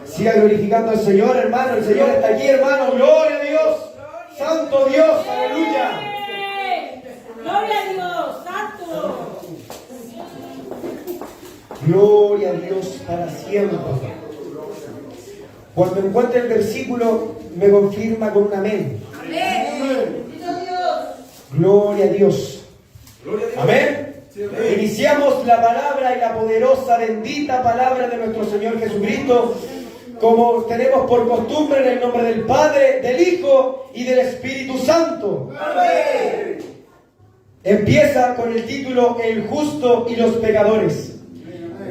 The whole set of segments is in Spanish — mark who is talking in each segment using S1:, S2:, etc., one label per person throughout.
S1: Siga glorificando al Señor, hermano. El Señor está aquí, hermano. Gloria a Dios. Santo Dios, aleluya.
S2: Gloria a Dios, santo.
S1: Gloria a Dios para siempre. Cuando encuentre el versículo, me confirma con un amén.
S2: Amén.
S1: Gloria a Dios. Amén. Iniciamos la palabra y la poderosa, bendita palabra de nuestro Señor Jesucristo, como tenemos por costumbre, en el nombre del Padre, del Hijo y del Espíritu Santo. Amén. Empieza con el título El justo y los pecadores.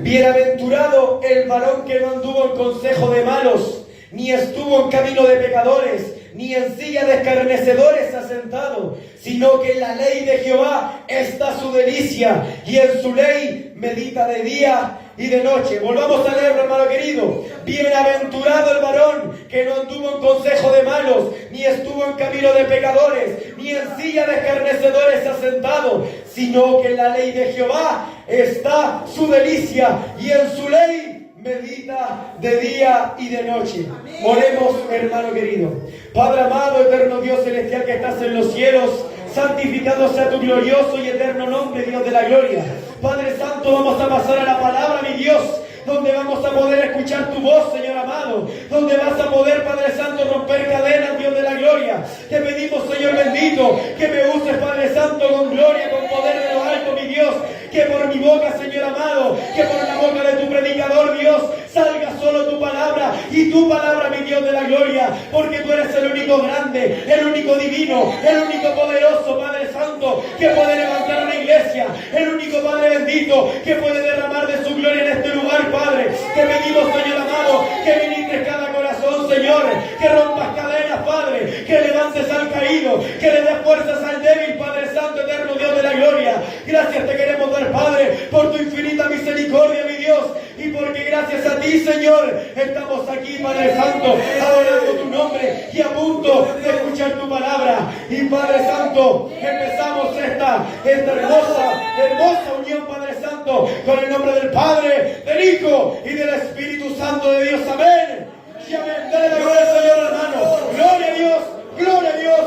S1: Bienaventurado el varón que no anduvo en consejo de malos, ni estuvo en camino de pecadores, ni en silla de escarnecedores asentado, sino que en la ley de Jehová está su delicia, y en su ley medita de día y de noche. Volvamos a leerlo, hermano querido. Bienaventurado el varón que no anduvo en consejo de malos, ni estuvo en camino de pecadores, ni en silla de escarnecedores asentado, sino que en la ley de Jehová está su delicia, y en su ley medita de día y de noche. Oremos, hermano querido. Padre amado, eterno Dios celestial que estás en los cielos, santificado sea tu glorioso y eterno nombre, Dios de la gloria. Padre Santo, vamos a pasar a la palabra, mi Dios, donde vamos a poder escuchar tu voz, Señor amado, donde vas a poder, Padre Santo, romper cadenas, Dios de la gloria. Te pedimos, Señor bendito, que me uses, Padre Santo, con gloria, con poder de lo alto, mi Dios, que por mi boca, Señor amado, que por la boca de tu predicador, Dios, salga solo tu palabra, y tu palabra, mi Dios de la gloria, porque tú eres el único grande, el único divino, el único poderoso, Padre Santo, que puede levantar una iglesia, el único Padre bendito, que puede derramar de su gloria en este lugar, Padre. Te pedimos, Señor amado, que ministres cada corazón, Señor, que rompas cadenas, Padre, que levantes al caído, que le des fuerzas al débil, Padre Santo, eterno Dios de la gloria. Gracias te queremos dar, Padre, por tu infinita misericordia, mi Dios, y porque gracias a ti, Señor, estamos aquí, Padre Santo, adorando tu nombre y a punto de escuchar tu palabra. Y Padre Santo, empezamos esta hermosa unión, Padre Santo, con el nombre del Padre, del Hijo y del Espíritu Santo de Dios. Amén. Y amén. Dale la gloria al Señor, hermano. Gloria a Dios, gloria a Dios,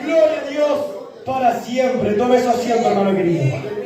S1: gloria a Dios para siempre. Tome eso asiento, hermano querido.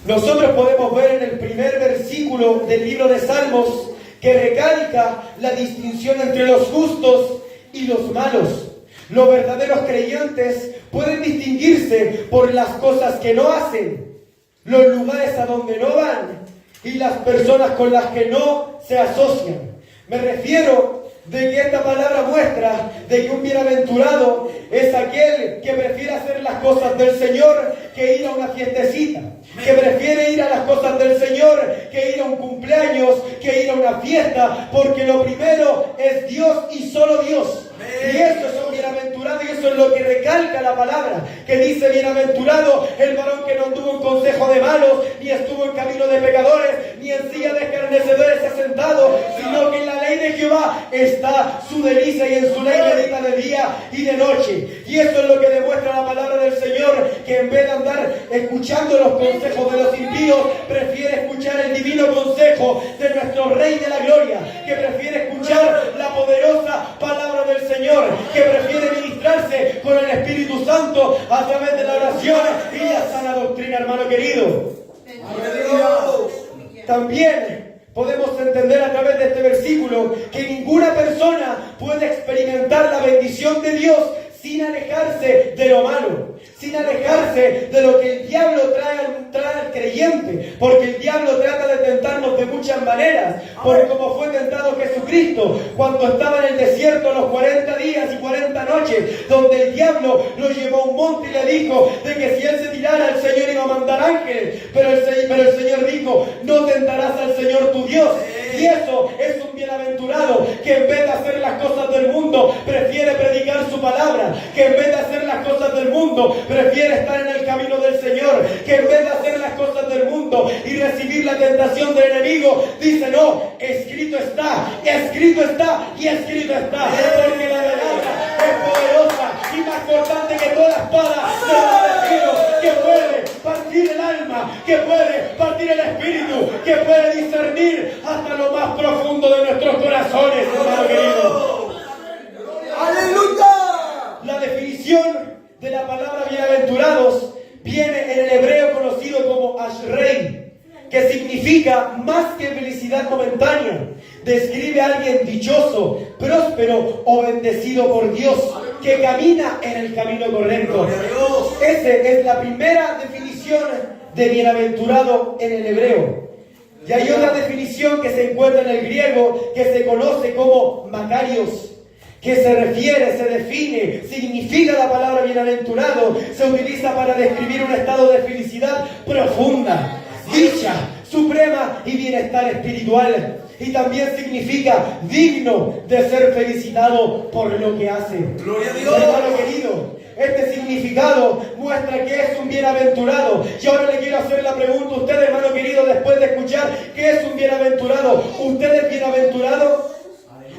S1: Nosotros podemos ver en el primer versículo del libro de Salmos que recalca la distinción entre los justos y los malos. Los verdaderos creyentes pueden distinguirse por las cosas que no hacen, los lugares a donde no van y las personas con las que no se asocian. Me refiero de que esta palabra muestra de que un bienaventurado es aquel que prefiere hacer las cosas del Señor que ir a una fiestecita, que prefiere ir a las cosas del Señor que ir a un cumpleaños, que ir a una fiesta, porque lo primero es Dios y solo Dios. Y eso es un bienaventurado, y eso es lo que recalca la palabra, que dice: bienaventurado el varón que no anduvo en consejo de malos, ni estuvo en camino de pecadores, ni en silla de escarnecedores asentado, sino que en la ley de Jehová está su delicia, y en su ley medita de día y de noche. Y eso es lo que demuestra la palabra del Señor, que en vez de andar escuchando los consejos de los impíos, prefiere escuchar el divino consejo de nuestro Rey de la Gloria, que prefiere escuchar la poderosa palabra del Señor, que prefiere ministrarse con el Espíritu Santo a través de la oración y la sana doctrina, hermano querido. También podemos entender a través de este versículo que ninguna persona puede experimentar la bendición de Dios sin alejarse de lo malo, sin alejarse de lo que el diablo trae al creyente, porque el diablo trata de tentarnos de muchas maneras, porque como fue tentado Jesucristo cuando estaba en el desierto los 40 días y 40 noches, donde el diablo lo llevó a un monte y le dijo de que si él se tirara, el Señor iba a mandar ángeles, pero el Señor dijo: no tentarás al Señor tu Dios. Y eso es un bienaventurado, que en vez de hacer las cosas del mundo, prefiere predicar su palabra, que en vez de hacer las cosas del mundo, prefiere estar en el camino del Señor, que en vez de hacer las cosas del mundo y recibir la tentación del enemigo, dice: no, escrito está, escrito está y escrito está, porque la palabra es poderosa y más cortante que toda espada de doble filo, que puede partir el alma, que puede partir el espíritu, que puede discernir hasta lo más profundo corazones, hermano querido.
S3: ¡Aleluya!
S1: La definición de la palabra bienaventurados viene en el hebreo conocido como ashrei, que significa más que felicidad momentánea. Describe a alguien dichoso, próspero o bendecido por Dios, que camina en el camino correcto. Esa es la primera definición de bienaventurado en el hebreo. Y hay otra definición que se encuentra en el griego que se conoce como Macarios, que se refiere, se define, significa la palabra bienaventurado, se utiliza para describir un estado de felicidad profunda, dicha, suprema y bienestar espiritual. Y también significa digno de ser felicitado por lo que hace.
S3: ¡Gloria a Dios!
S1: Hermano querido, este significado muestra que es un bienaventurado. Y ahora le quiero hacer la pregunta a usted, hermano querido, después de escuchar qué es un bienaventurado. ¿Usted es bienaventurado?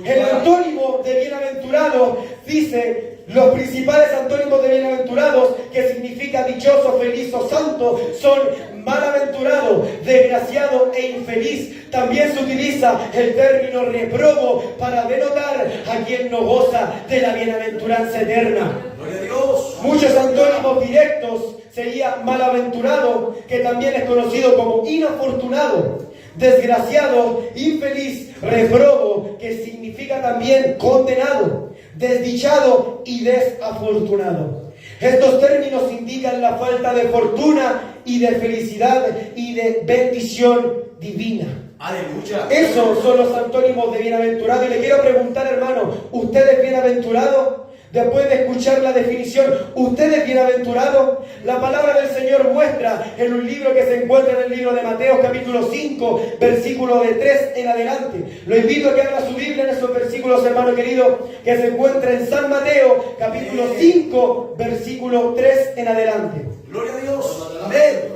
S1: El antónimo de bienaventurado dice los principales antónimos de bienaventurados, que significa dichoso, feliz o santo, son malaventurado, desgraciado e infeliz. También se utiliza el término reprobo para denotar a quien no goza de la bienaventuranza eterna.
S3: ¡Gloria a Dios!
S1: Muchos antónimos directos sería malaventurado, que también es conocido como inafortunado, desgraciado, infeliz, reprobo, que significa también condenado, desdichado y desafortunado. Estos términos indican la falta de fortuna y de felicidad y de bendición divina.
S3: ¡Aleluya!
S1: Esos son los antónimos de bienaventurado. Y le quiero preguntar, hermano, ¿usted es bienaventurado? Después de escuchar la definición, ¿usted es bienaventurado? La palabra del Señor muestra en un libro que se encuentra en el libro de Mateo, capítulo 5, versículo de 3 en adelante. Lo invito a que abra su Biblia en esos versículos, hermano querido, que se encuentra en San Mateo, capítulo 5, versículo 3 en adelante.
S3: ¡Gloria a Dios! ¡Amén!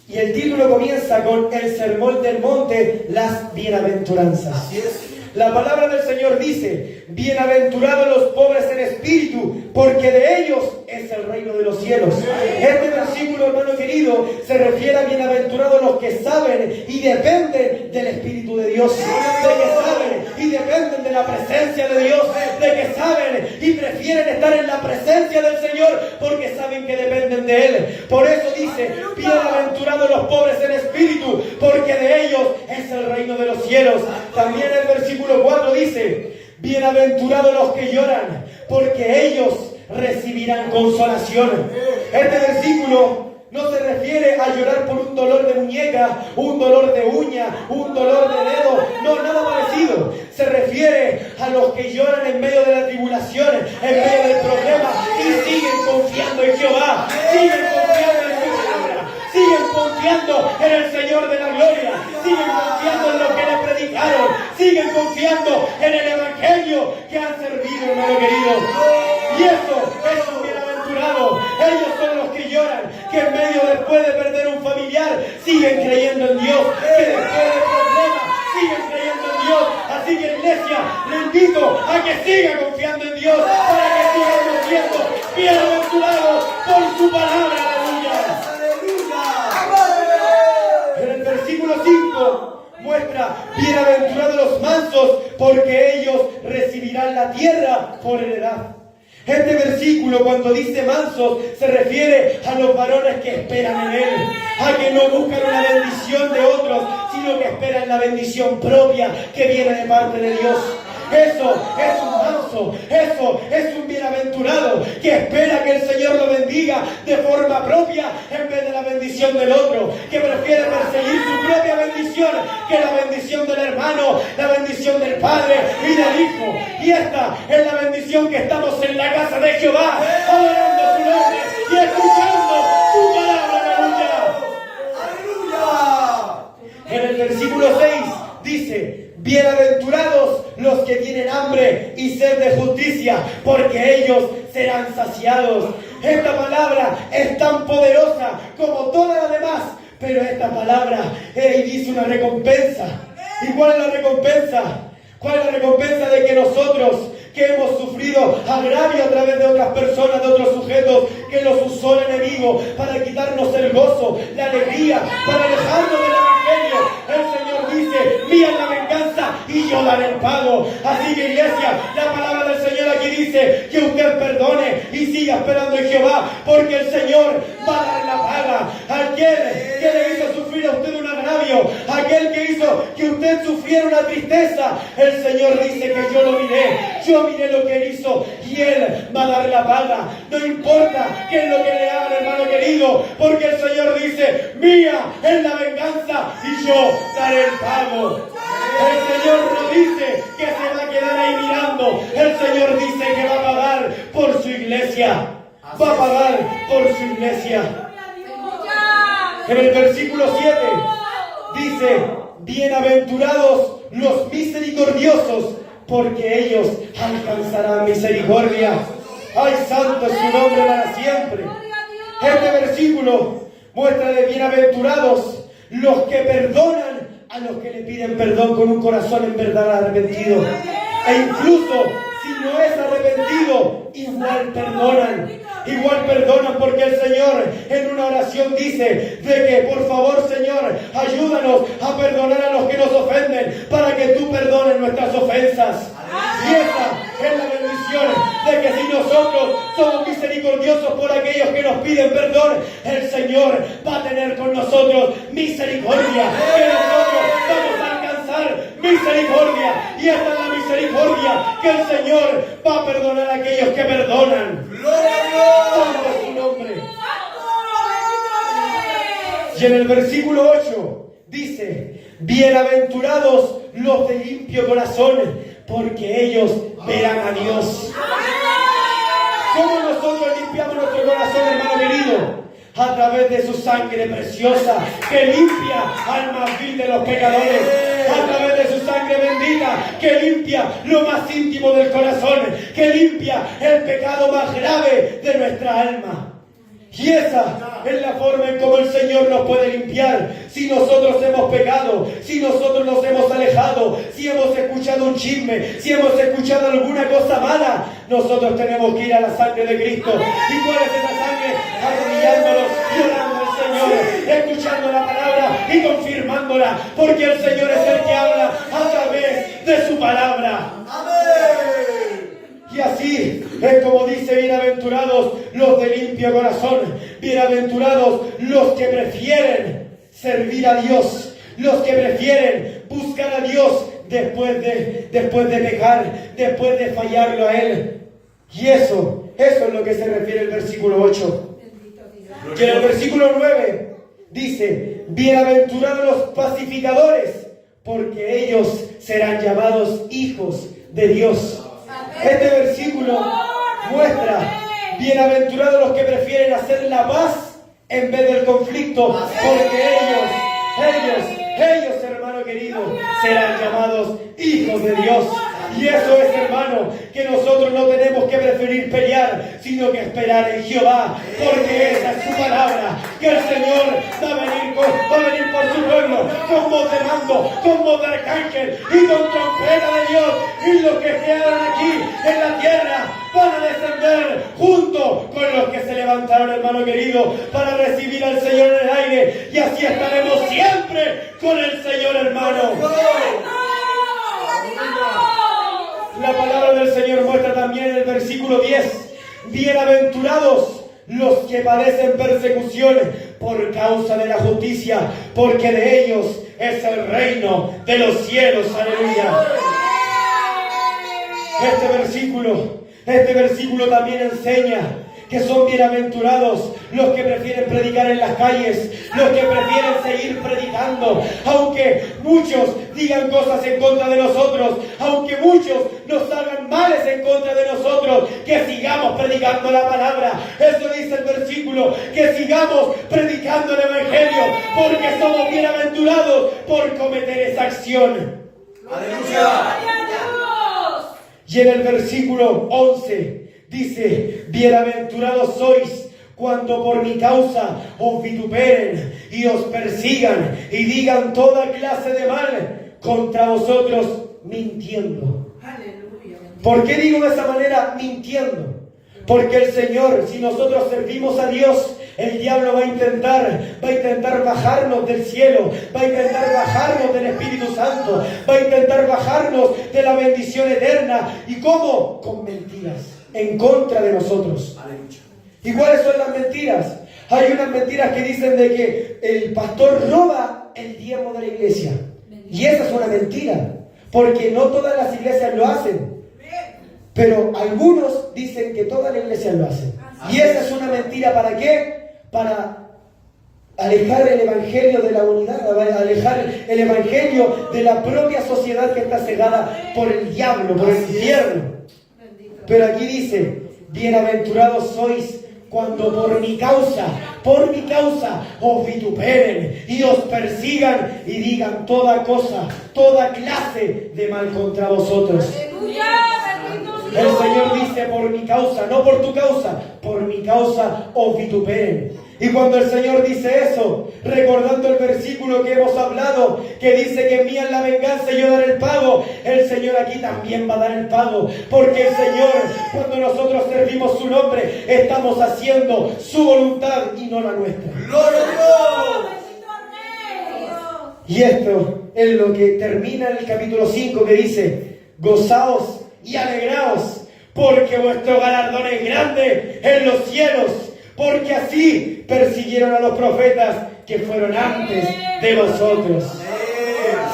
S1: Y el título comienza con el sermón del monte, las bienaventuranzas.
S3: Así es.
S1: La palabra del Señor dice: bienaventurados los pobres en espíritu, porque de ellos es el reino de los cielos. Este versículo, hermano querido, se refiere a bienaventurados los que saben y dependen del Espíritu de Dios, de que saben y dependen de la presencia de Dios, de que saben y prefieren estar en la presencia del Señor porque saben que dependen de Él. Por eso dice: bienaventurados los pobres en espíritu, porque de ellos es el reino de los cielos. También el versículo 4 dice: bienaventurados los que lloran, porque ellos recibirán consolación. Este versículo no se refiere a llorar por un dolor de muñeca, un dolor de uña, un dolor de dedo, no, nada parecido. Se refiere a los que lloran en medio de la tribulación, en medio del problema, y siguen confiando en Jehová, siguen confiando en su palabra, siguen confiando en el Señor de la gloria, siguen confiando en lo que le predicaron, siguen confiando en el evangelio que han servido, hermano querido. Y eso es un bienaventurado. Ellos son los que lloran, que en medio, después de perder un familiar, siguen creyendo en Dios, que después del problema siguen creyendo en Dios. Así que, iglesia, le invito a que siga confiando en Dios, para que sigamos siendo bienaventurados por su palabra. En el versículo 5 muestra: bienaventurados los mansos, porque ellos recibirán la tierra por heredad. Este versículo, cuando dice mansos, se refiere a los varones que esperan en Él, a que no buscan una bendición de otros, sino que esperan la bendición propia que viene de parte de Dios. Eso es un manso, eso es un bienaventurado que espera que el Señor lo bendiga de forma propia en vez de la bendición del otro, que prefiere perseguir su propia bendición que la bendición del hermano, la bendición del Padre y del Hijo. Y esta es la bendición que estamos en la casa de Jehová, adorando su nombre y escuchando su palabra. ¡Aleluya! En el versículo 6 dice: bienaventurados los que tienen hambre y sed de justicia, porque ellos serán saciados. Esta palabra es tan poderosa como todas las demás, pero esta palabra dice una recompensa. ¿Y cuál es la recompensa? ¿Cuál es la recompensa de que nosotros, que hemos sufrido agravio a través de otras personas, de otros sujetos, que los usó el enemigo para quitarnos el gozo, la alegría, para alejarnos del Evangelio? El Señor dice: mía es la venganza y yo daré el pago. Así que, iglesia, la palabra del Señor aquí dice que usted perdone y siga esperando en Jehová, porque el Señor va a dar la paga. Aquel que le hizo sufrir a usted un agravio, aquel que hizo que usted sufriera una tristeza, el Señor dice que yo lo miré, yo miré lo que Él hizo y Él va a dar la paga. No importa qué es lo que le hagan, hermano querido, porque el Señor dice: mía es la venganza y yo daré el pago. El Señor no dice que se va a quedar ahí mirando, el Señor dice que va a pagar por su iglesia, va a pagar por su iglesia. En el versículo 7 dice: bienaventurados los misericordiosos, porque ellos alcanzarán misericordia. ¡Ay, santo es su nombre para siempre! Este versículo muestra de bienaventurados los que perdonan a los que le piden perdón con un corazón en verdad arrepentido. E incluso si no es arrepentido, igual perdonan, porque el Señor en una oración dice de que por favor, Señor, ayúdanos a perdonar a los que nos ofenden, para que tú perdones nuestras ofensas. Y esa es la bendición de que si nosotros somos misericordiosos por aquellos que nos piden perdón, el Señor va a tener con nosotros misericordia, que nosotros vamos a alcanzar misericordia. Y esta es la misericordia que el Señor va a perdonar a aquellos que perdonan.
S3: ¡Gloria a Dios!
S1: ¡Santo es su nombre! Y en el versículo 8 dice: bienaventurados los de limpio corazón, porque ellos verán a Dios. ¿Cómo nosotros limpiamos nuestro corazón, hermano querido? A través de su sangre preciosa, que limpia al más vil de los pecadores. A través de su sangre bendita, que limpia lo más íntimo del corazón, que limpia el pecado más grave de nuestra alma. Y esa es la forma en cómo el Señor nos puede limpiar. Si nosotros hemos pecado, si nosotros nos hemos alejado, si hemos escuchado un chisme, si hemos escuchado alguna cosa mala, nosotros tenemos que ir a la sangre de Cristo. ¿Y cuál es esa sangre? Arrodillándonos, llorando al Señor, escuchando la palabra y confirmándola, porque el Señor es el que habla a través de su palabra.
S3: ¡Amén!
S1: Y así es como dice: bienaventurados los de limpio corazón, bienaventurados los que prefieren servir a Dios, los que prefieren buscar a Dios después de pecar, después de fallarlo a Él. Y eso es lo que se refiere el versículo 8. Y en el versículo 9 dice: bienaventurados los pacificadores, porque ellos serán llamados hijos de Dios. Este versículo muestra: bienaventurados los que prefieren hacer la paz en vez del conflicto, porque ellos, hermano querido, serán llamados hijos de Dios. Y eso es, hermano, que nosotros no tenemos que preferir pelear, sino que esperar en Jehová, porque esa es su palabra, que el Señor va a venir por su pueblo con voz de mando, con voz de arcángel y con trompeta de Dios. Y los que quedan aquí en la tierra van a descender junto con los que se levantaron, hermano querido, para recibir al Señor en el aire. Y así estaremos siempre con el Señor, hermano. La palabra del Señor muestra también en el versículo 10: bienaventurados los que padecen persecuciones por causa de la justicia, porque de ellos es el reino de los cielos. Aleluya. Este versículo también enseña que son bienaventurados los que prefieren predicar en las calles, los que prefieren seguir predicando, aunque muchos digan cosas en contra de nosotros, aunque muchos nos hagan males en contra de nosotros, que sigamos predicando la palabra. Eso dice el versículo, que sigamos predicando el Evangelio, porque somos bienaventurados por cometer esa acción.
S3: ¡Aleluya!
S1: Y en el versículo 11 dice: bienaventurados sois cuando por mi causa os vituperen y os persigan y digan toda clase de mal contra vosotros mintiendo.
S2: Aleluya.
S1: ¿Por qué digo de esa manera mintiendo? Porque el Señor, si nosotros servimos a Dios, el diablo va a intentar bajarnos del cielo, va a intentar bajarnos del Espíritu Santo, va a intentar bajarnos de la bendición eterna. ¿Y cómo? Con mentiras, en contra de nosotros. ¿Y cuáles son las mentiras? Hay unas mentiras que dicen de que el pastor roba el diezmo de la iglesia. Y esa es una mentira, porque no todas las iglesias lo hacen. Pero algunos dicen que toda la iglesia lo hace. Y esa es una mentira. ¿Para qué? Para alejar el evangelio de la unidad, alejar el evangelio de la propia sociedad que está cegada por el diablo, por el infierno. Pero aquí dice, bienaventurados sois cuando por mi causa os vituperen y os persigan y digan toda cosa, toda clase de mal contra vosotros. El Señor dice, por mi causa, no por tu causa, por mi causa os vituperen. Y cuando el Señor dice eso, recordando el versículo que hemos hablado, que dice que mía es la venganza y yo daré el pago, el Señor aquí también va a dar el pago. Porque el Señor, cuando nosotros servimos su nombre, estamos haciendo su voluntad y no la nuestra.
S3: ¡Gloria a Dios!
S1: Y esto es lo que termina en el capítulo 5, que dice, gozaos y alegraos, porque vuestro galardón es grande en los cielos, porque así persiguieron a los profetas que fueron antes de vosotros.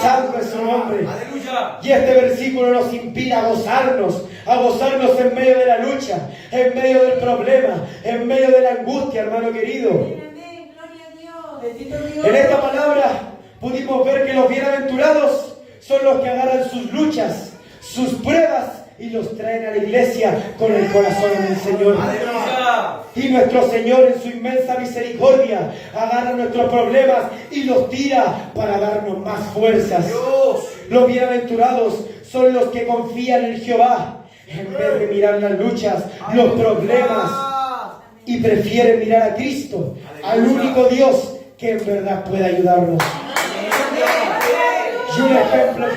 S1: Santo es su nombre.
S3: ¡Aleluya!
S1: Y este versículo nos inspira a gozarnos en medio de la lucha, en medio del problema, en medio de la angustia, hermano querido. En esta palabra pudimos ver que los bienaventurados son los que agarran sus luchas, sus pruebas, y los traen a la iglesia con el corazón en el Señor.
S3: ¡Aleluya!
S1: Y nuestro Señor, en su inmensa misericordia, agarra nuestros problemas y los tira para darnos más fuerzas.
S3: Dios.
S1: Los bienaventurados son los que confían en Jehová en vez de mirar las luchas, los problemas, y prefieren mirar a Cristo, al único Dios que en verdad puede ayudarnos. Y un ejemplo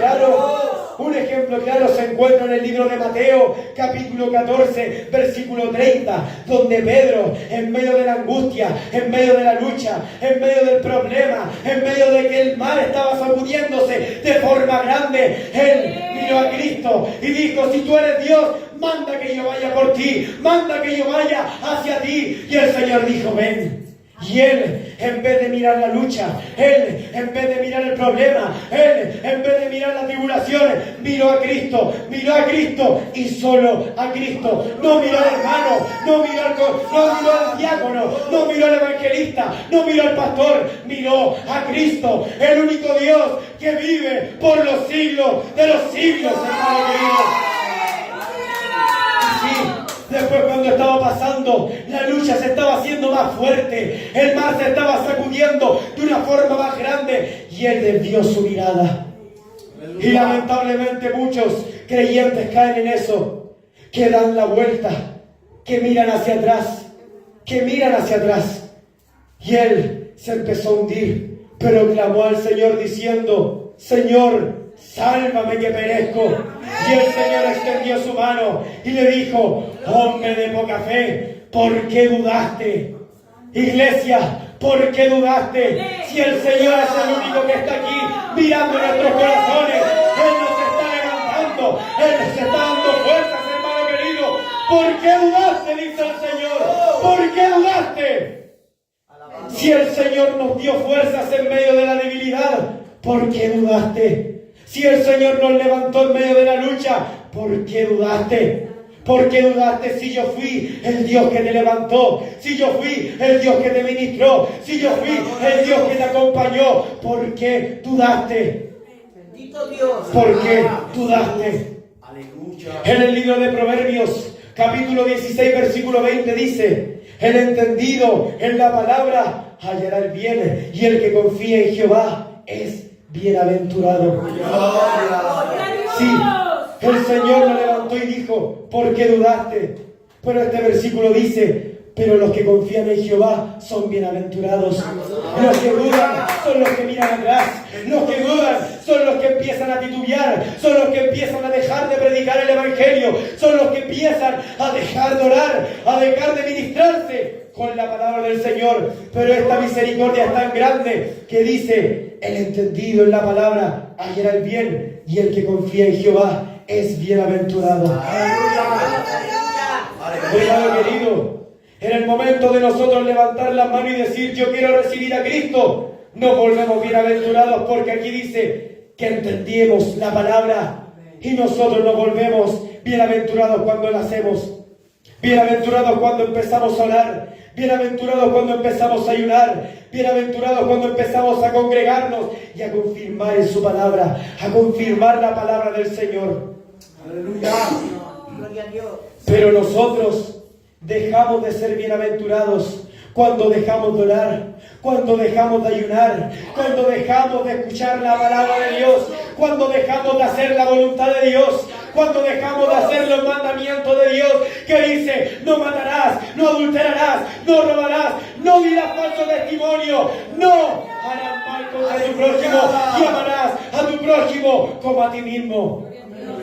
S1: claro se encuentra en el libro de Mateo, capítulo 14, versículo 30, donde Pedro, en medio de la angustia, en medio de la lucha, en medio del problema, en medio de que el mar estaba sacudiéndose de forma grande, él miró a Cristo y dijo, si tú eres Dios, manda que yo vaya por ti, manda que yo vaya hacia ti. Y el Señor dijo, ven. Y él, en vez de mirar la lucha, él, en vez de mirar el problema, él, en vez de mirar las tribulaciones, miró a Cristo y solo a Cristo. No miró al hermano, no miró al diácono, no miró al evangelista, no miró al pastor, miró a Cristo, el único Dios que vive por los siglos de los siglos, hermano querido. Sí. Después, cuando estaba pasando, la lucha se estaba haciendo más fuerte, el mar se estaba sacudiendo de una forma más grande y él desvió su mirada. Y lamentablemente muchos creyentes caen en eso, que dan la vuelta, que miran hacia atrás, y él se empezó a hundir, pero clamó al Señor diciendo, Señor, sálvame que perezco. Y el Señor extendió su mano y le dijo, hombre de poca fe, ¿por qué dudaste? Iglesia, ¿por qué dudaste? Si el Señor es el único que está aquí mirando nuestros corazones, Él nos está levantando, Él nos está dando fuerzas, hermano querido. ¿Por qué dudaste? Dice el Señor. ¿Por qué dudaste? Si el Señor nos dio fuerzas en medio de la debilidad, ¿por qué dudaste? Si el Señor nos levantó en medio de la lucha, ¿por qué dudaste? ¿Por qué dudaste si yo fui el Dios que te levantó? Si yo fui el Dios que te ministró, si yo fui el Dios que te acompañó, ¿por qué dudaste?
S2: Bendito Dios.
S1: ¿Por qué dudaste?
S3: Aleluya.
S1: En el libro de Proverbios, capítulo 16, versículo 20 dice, el entendido en la palabra hallará el bien, y el que confía en Jehová es bienaventurado. Sí, el Señor lo levantó y dijo, ¿por qué dudaste? Pero este versículo dice, pero los que confían en Jehová son bienaventurados. Los que dudan son los que miran atrás. Los que dudan son los que empiezan a titubear. Son los que empiezan a dejar de predicar el Evangelio. Son los que empiezan a dejar de orar, a dejar de ministrarse con la palabra del Señor. Pero esta misericordia es tan grande que dice: el entendido en la palabra hallará el bien, y el que confía en Jehová es bienaventurado. Cuidado, querido. En el momento de nosotros levantar las manos y decir: yo quiero recibir a Cristo, nos volvemos bienaventurados, porque aquí dice que entendimos la palabra y nosotros nos volvemos bienaventurados cuando la hacemos. Bienaventurados cuando empezamos a orar. Bienaventurados cuando empezamos a ayunar. Bienaventurados cuando empezamos a congregarnos y a confirmar en su palabra, a confirmar la palabra del Señor.
S3: Aleluya.
S2: Gloria a Dios.
S1: Pero nosotros dejamos de ser bienaventurados cuando dejamos de orar, cuando dejamos de ayunar, cuando dejamos de escuchar la palabra de Dios, cuando dejamos de hacer la voluntad de Dios, cuando dejamos de hacer los mandamientos de Dios, que dice: no matarás, no adulterarás, no robarás, no dirás falso testimonio, no harás mal contra tu prójimo y amarás a tu prójimo como a ti mismo.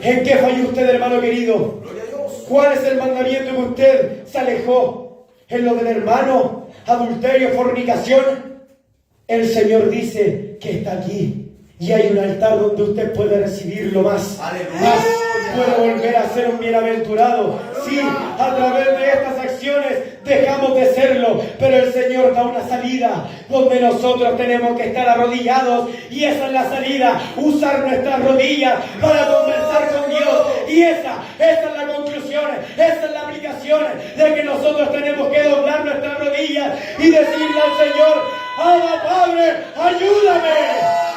S1: ¿En qué falló usted, hermano querido? ¿Cuál es el mandamiento que usted se alejó? ¿En lo del hermano? ¿Adulterio, fornicación? El Señor dice que está aquí y hay un altar donde usted puede recibirlo más. Más puede volver a ser un bienaventurado. Sí, a través de estas acciones dejamos de serlo, pero el Señor da una salida donde nosotros tenemos que estar arrodillados, y esa es la salida: usar nuestras rodillas para conversar con Dios. Y esa es la conclusión, esa es la aplicación de que nosotros tenemos que doblar nuestras rodillas y decirle al Señor: Abba, Padre, ayúdame,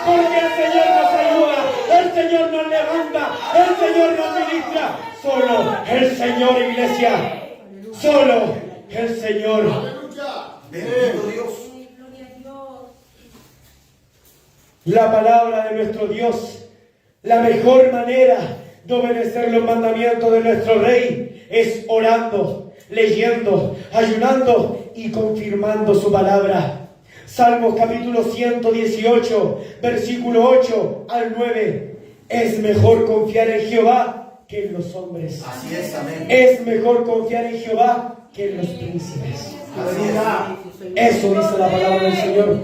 S1: porque el Señor nos ayuda, el Señor nos levanta, el Señor nos ministra. Solo el Señor, iglesia, solo el Señor.
S3: Bendito Dios.
S1: La palabra de nuestro Dios, la mejor manera de obedecer los mandamientos de nuestro Rey es orando, leyendo, ayunando y confirmando su palabra. Salmos capítulo 118, versículo 8 al 9. Es mejor confiar en Jehová que en los hombres.
S3: Así es, amén.
S1: Es mejor confiar en Jehová que en los príncipes.
S3: Así
S1: Eso dice la palabra del Señor.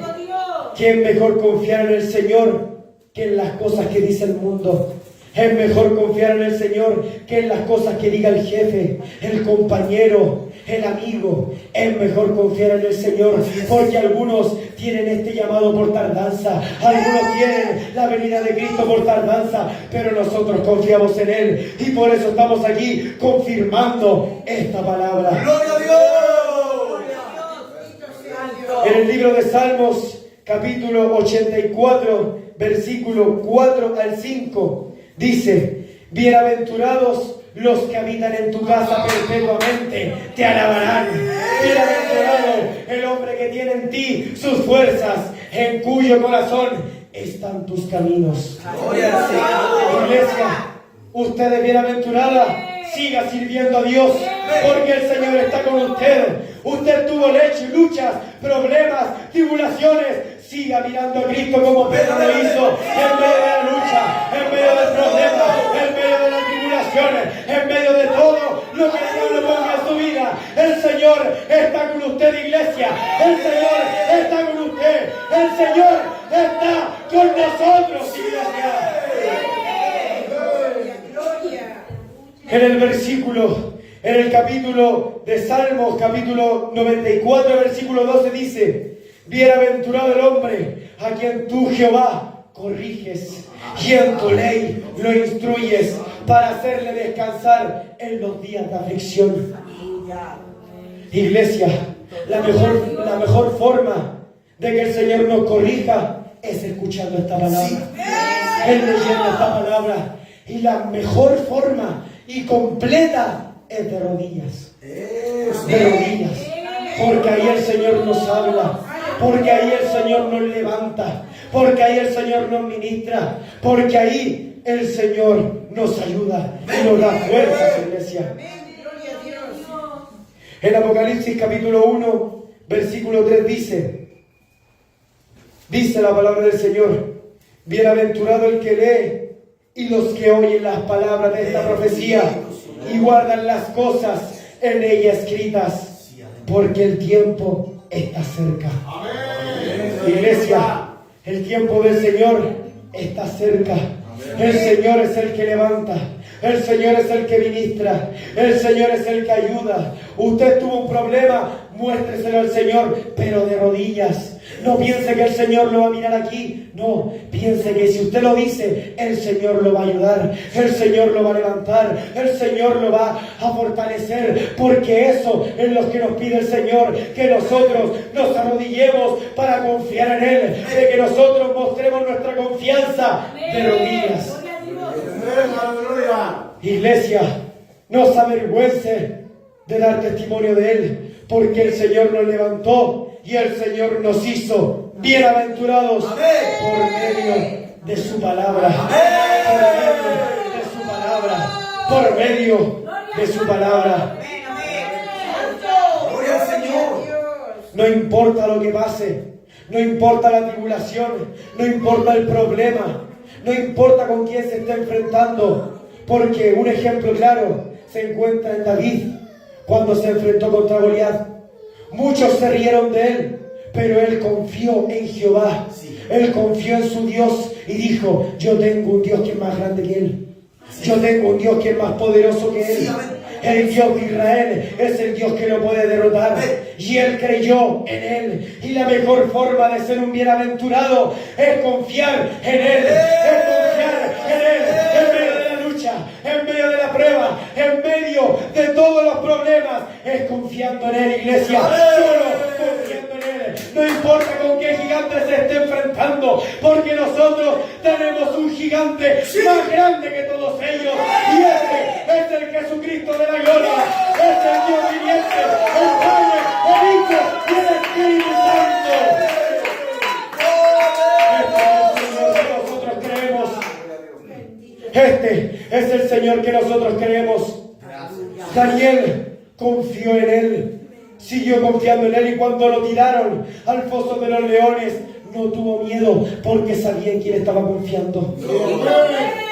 S1: Que es mejor confiar en el Señor que en las cosas que dice el mundo. Es mejor confiar en el Señor que en las cosas que diga el jefe, el compañero, el amigo. Es mejor confiar en el Señor, porque algunos tienen este llamado por tardanza, algunos tienen la venida de Cristo por tardanza, pero nosotros confiamos en Él, y por eso estamos aquí confirmando esta palabra.
S3: ¡Gloria a Dios!
S1: En el libro de Salmos, capítulo 84, versículo 4 al 5, dice: bienaventurados los que habitan en tu casa perpetuamente, te alabarán. Bienaventurado el hombre que tiene en ti sus fuerzas, en cuyo corazón están tus caminos.
S3: ¡Gloria al Señor!
S1: Iglesia, usted es bienaventurada. Siga sirviendo a Dios, porque el Señor está con usted. Usted tuvo luchas, problemas, tribulaciones. Siga mirando a Cristo como Pedro lo hizo, en medio de la lucha, en medio del problema, en medio de las tribulaciones, en medio de todo lo que el diablo ponga en su vida. El Señor está con usted, iglesia. El Señor está con usted. El Señor está con nosotros, iglesia. En el capítulo de Salmos, capítulo 94, versículo 12 dice: bienaventurado el hombre a quien tú, Jehová, corriges, y en tu ley lo instruyes, para hacerle descansar en los días de aflicción. Iglesia, la mejor forma de que el Señor nos corrija es escuchando esta palabra, es leyendo esta palabra, y la mejor forma y completa es de rodillas. De rodillas. Porque ahí el Señor nos habla. Porque ahí el Señor nos levanta. Porque ahí el Señor nos ministra. Porque ahí el Señor nos ayuda y nos da fuerzas, iglesia. En Apocalipsis capítulo 1, versículo 3 dice la palabra del Señor: bienaventurado el que lee y los que oyen las palabras de esta profecía y guardan las cosas en ella escritas, porque el tiempo está cerca. Iglesia, el tiempo del Señor está cerca. El Señor es el que levanta, el Señor es el que ministra, el Señor es el que ayuda. Usted tuvo un problema, muéstreselo al Señor, pero de rodillas. No piense que el Señor lo va a mirar aquí. No, piense que si usted lo dice, el Señor lo va a ayudar, el Señor lo va a levantar, el Señor lo va a fortalecer, porque eso es lo que nos pide el Señor, que nosotros nos arrodillemos para confiar en Él, de que nosotros mostremos nuestra confianza de rodillas. Iglesia, no se avergüence de dar testimonio de Él, porque el Señor nos levantó y el Señor nos hizo bienaventurados por medio de su palabra. Por medio de su palabra.
S3: Gloria al Señor.
S1: No importa lo que pase, no importa la tribulación, no importa el problema, no importa con quién se está enfrentando, porque un ejemplo claro se encuentra en David cuando se enfrentó contra Goliat. Muchos se rieron de él, pero él confió en Jehová. Él confió en su Dios y dijo: yo tengo un Dios que es más grande que él. Yo tengo un Dios que es más poderoso que él. El Dios de Israel es el Dios que lo puede derrotar. Y él creyó en él. Y la mejor forma de ser un bienaventurado es confiar en él. Es confiar en él. En medio de la lucha, en medio de la prueba, en medio de todos los problemas, es confiando en él, iglesia. Solo confiando en él. No importa con qué gigante se esté enfrentando, porque nosotros tenemos un gigante más grande que todos ellos. Y ese es el Jesucristo de la gloria. Es el Dios viviente, el Padre, el Hijo y el Espíritu Santo. Este es el Señor que nosotros creemos. Daniel confió en Él, siguió confiando en Él, y cuando lo tiraron al foso de los leones, no tuvo miedo, porque sabía en quién estaba confiando.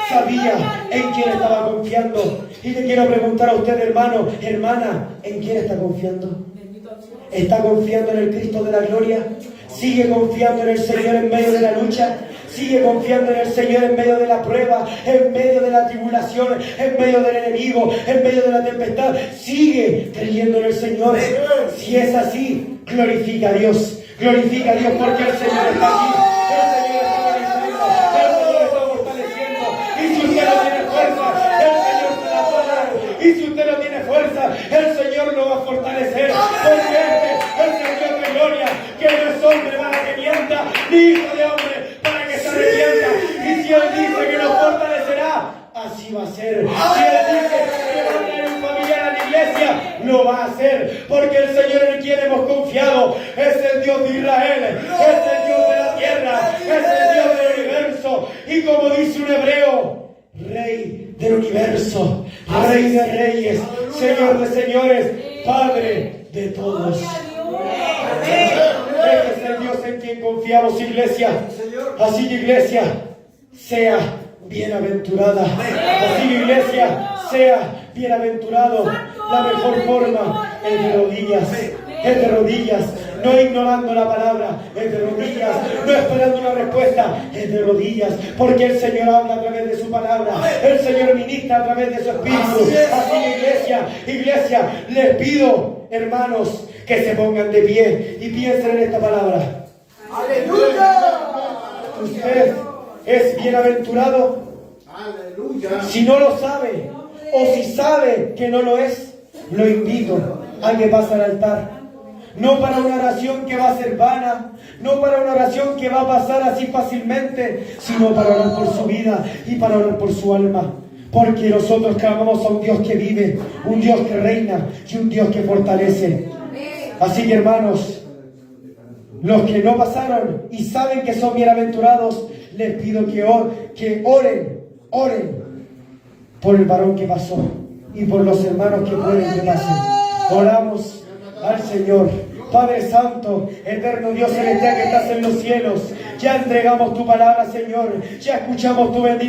S1: Sabía en quién estaba confiando. Y le quiero preguntar a usted, hermano, hermana, ¿en quién está confiando? ¿Está confiando en el Cristo de la gloria? ¿Sigue confiando en el Señor en medio de la lucha? ¿Sigue confiando en el Señor en medio de la prueba, en medio de la tribulación, en medio del enemigo, en medio de la tempestad? ¿Sigue creyendo en el Señor? Si es así, glorifica a Dios. Glorifica a Dios, porque el Señor está aquí. El Señor está bendiciendo. El Señor está fortaleciendo. Y si usted no tiene fuerza, el Señor se la va a dar. Y si usted no tiene fuerza, el Señor lo va a fortalecer. Porque este es el Señor de gloria, que no es hombre para que mienta, ni hijo de hombre para que se arrepienta. Y si Él dice que nos fortalecerá, así va a ser. Si Él dice que va a traer un familiar a la iglesia, lo va a hacer, porque el Señor en quien hemos confiado es el Dios de Israel, es el Dios de la tierra, es el Dios del universo. Y como dice un hebreo, Rey del universo, Rey de reyes, Señor de señores, Padre de todos. Este es el Dios en quien confiamos, iglesia. Así que, iglesia, sea bienaventurada. Así que, iglesia, sea bienaventurado. La mejor forma es de rodillas. Es de rodillas, no ignorando la palabra, es de rodillas, no esperando una respuesta, es de rodillas, porque el Señor habla a través de su palabra, el Señor ministra a través de su Espíritu. Así, iglesia, les pido, hermanos, que se pongan de pie y piensen en esta palabra.
S3: ¡Aleluya!
S1: Usted es bienaventurado.
S3: ¡Aleluya!
S1: Si no lo sabe, o si sabe que no lo es, lo invito a que pase al altar. No para una oración que va a ser vana, no para una oración que va a pasar así fácilmente, sino para orar por su vida y para orar por su alma. Porque nosotros clamamos a un Dios que vive, un Dios que reina y un Dios que fortalece. Así que, hermanos, los que no pasaron y saben que son bienaventurados, les pido que oren por el varón que pasó y por los hermanos que pueden que pasen. Oramos al Señor. Padre Santo, eterno Dios celestial que estás en los cielos, ya entregamos tu palabra, Señor, ya escuchamos tu bendita